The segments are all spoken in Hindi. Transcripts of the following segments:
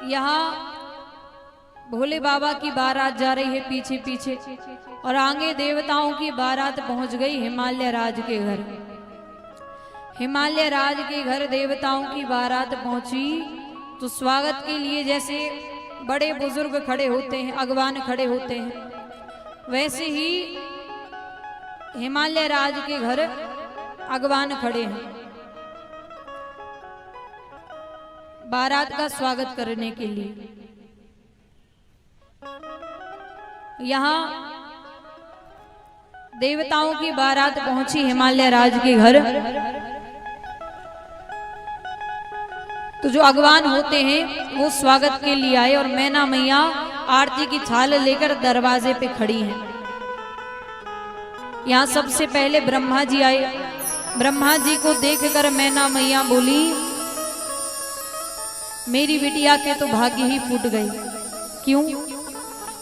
यहाँ भोले बाबा की बारात जा रही है पीछे पीछे, और आगे देवताओं की बारात पहुंच गई हिमालय राज के घर। हिमालय राज के घर देवताओं की बारात पहुंची तो स्वागत के लिए जैसे बड़े बुजुर्ग खड़े होते हैं, अगवान खड़े होते हैं, वैसे ही हिमालय राज के घर अगवान खड़े हैं बारात का स्वागत करने के लिए। यहाँ देवताओं की बारात पहुंची हिमालय राज के घर, तो जो अगवान होते हैं वो स्वागत के लिए आए और मैना मैया आरती की थाल लेकर दरवाजे पे खड़ी हैं। यहाँ सबसे पहले ब्रह्मा जी आए। ब्रह्मा जी को देखकर मैना मैया बोली, मेरी बिटिया के तो भाग्य ही फूट गई। क्यों?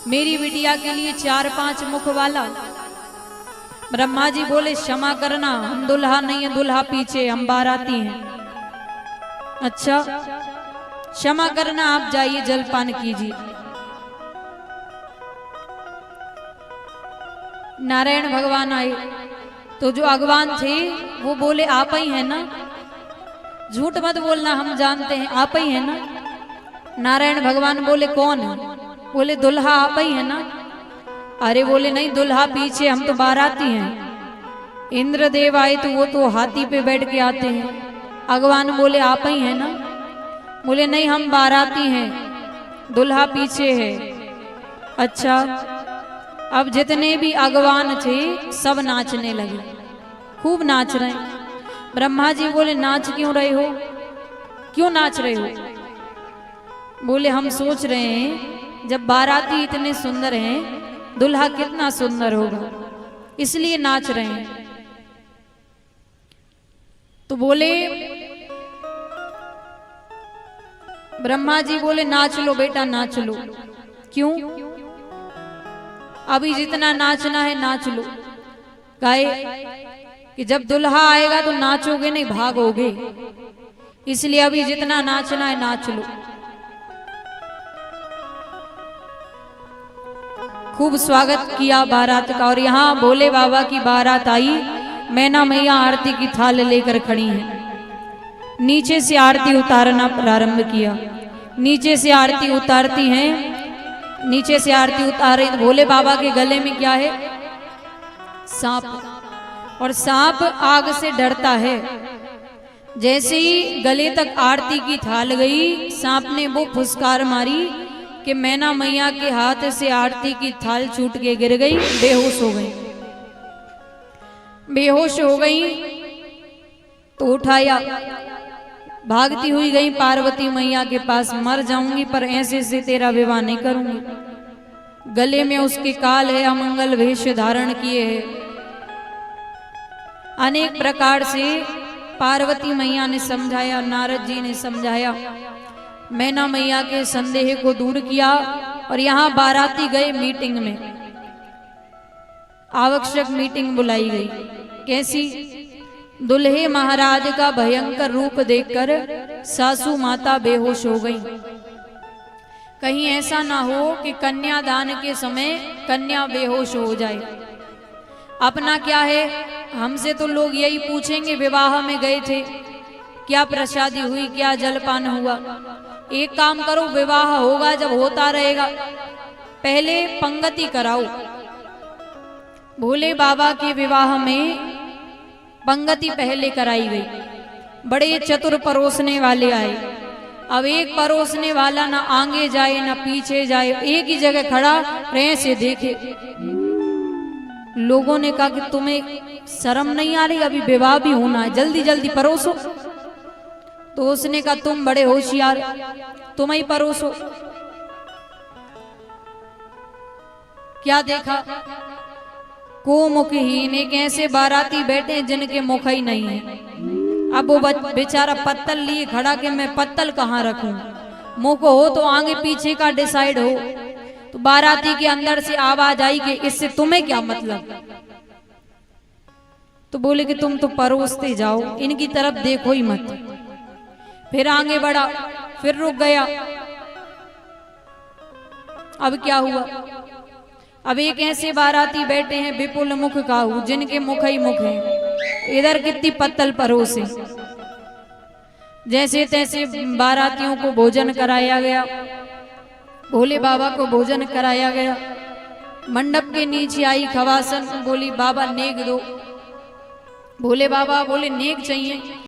मेरी बिटिया के लिए 4-5 मुख वाला। ब्रह्मा जी बोले, क्षमा करना, हम दुल्हा नहीं है, दुल्हा पीछे, हम बाराती हैं। अच्छा, क्षमा करना, आप जाइए जलपान कीजिए। नारायण भगवान आए तो जो अगवान थे वो बोले, आप ही है ना, झूठ मत बोलना, हम जानते हैं आप ही है ना। नारायण भगवान बोले, कौन है? बोले, दुल्हा आप ही है ना। अरे बोले, नहीं, दुल्हा पीछे, हम तो बाराती हैं। इंद्रदेव आए तो वो तो हाथी पे बैठ के आते हैं। अगवान बोले, आप ही है ना। बोले, नहीं, हम बाराती हैं, दुल्हा पीछे है। अच्छा, अब जितने भी अगवान थे सब नाचने लगे, खूब नाच रहे हैं। ब्रह्मा जी बोले, नाच क्यों रहे हो, क्यों नाच रहे हो? बोले, हम सोच रहे हैं जब बाराती इतने सुंदर हैं, दुल्हा कितना सुंदर होगा, इसलिए नाच रहे हैं। तो बोले, ब्रह्मा जी बोले, नाच लो बेटा, नाच लो। क्यों? अभी जितना नाचना है नाच लो। गाए कि जब दुल्हा आएगा तो नाचोगे नहीं, भागोगे, इसलिए अभी जितना नाचना है नाच लो। खूब स्वागत किया बारात का। और यहाँ भोले बाबा की बारात आई, मैना मैया आरती की थाल लेकर खड़ी हैं। नीचे से आरती उतारना प्रारंभ किया। नीचे से आरती उतारती हैं, नीचे से आरती उतार रही तो भोले बाबा के गले में क्या है? सांप। और सांप आग से डरता है। जैसे ही गले तक आरती की थाल गई, सांप ने वो फुसकार मारी कि मैना मैया के हाथ से आरती की थाल छूट के गिर गई, बेहोश हो गई। बेहोश हो गई तो उठाया, भागती हुई गई पार्वती मैया के पास। मर जाऊंगी पर ऐसे से तेरा विवाह नहीं करूंगी। गले में उसके काल है, अमंगल वेश धारण किए है। अनेक प्रकार से पार्वती मैया ने समझाया, नारद जी ने समझाया, मैना मैया के संदेह को दूर किया। और यहाँ बाराती गए मीटिंग में, आवश्यक मीटिंग बुलाई गई। कैसी? दुल्हे महाराज का भयंकर रूप देखकर सासू माता बेहोश हो गई। कहीं ऐसा ना हो कि कन्यादान के समय कन्या बेहोश हो जाए। अपना क्या है, हमसे तो लोग यही पूछेंगे, विवाह में गए थे, क्या प्रसादी हुई, क्या जलपान हुआ। एक काम करो, विवाह होगा जब होता रहेगा, पहले पंगति कराओ। भोले बाबा के विवाह में पंगति पहले कराई गई। बड़े चतुर परोसने वाले आए। अब एक परोसने वाला ना आगे जाए ना पीछे जाए, एक ही जगह खड़ा रहे से देखे। लोगों ने कहा कि तुम्हें शर्म नहीं आ रही, अभी विवाह भी होना है, जल्दी जल्दी परोसो। तो उसने कहा, तुम बड़े होशियार, तुम ही परोसो। क्या देखा? को मुखहीन, एक ऐसे बाराती बैठे जिनके मुख ही नहीं है। अब वो बेचारा पत्तल लिए खड़ा कि मैं पत्तल कहाँ रखूं, मुंह को हो तो आगे पीछे का डिसाइड हो। तो बाराती के अंदर से आवाज आई कि इससे तुम्हें क्या मतलब। तो बोले कि तुम तो परोसते जाओ, इनकी तरफ देखो ही मत। फिर आगे बढ़ा, फिर रुक गया, अब क्या हुआ? अब एक ऐसे बाराती बैठे हैं विपुल मुख काहू, जिनके मुख ही मुख हैं। इधर कितनी पत्तल परोसे, जैसे तैसे बारातियों को भोजन कराया गया, भोले बाबा को भोजन कराया गया। मंडप के नीचे आई खवासन, बोली बाबा नेक दो। भोले बाबा बोले नेक चाहिए।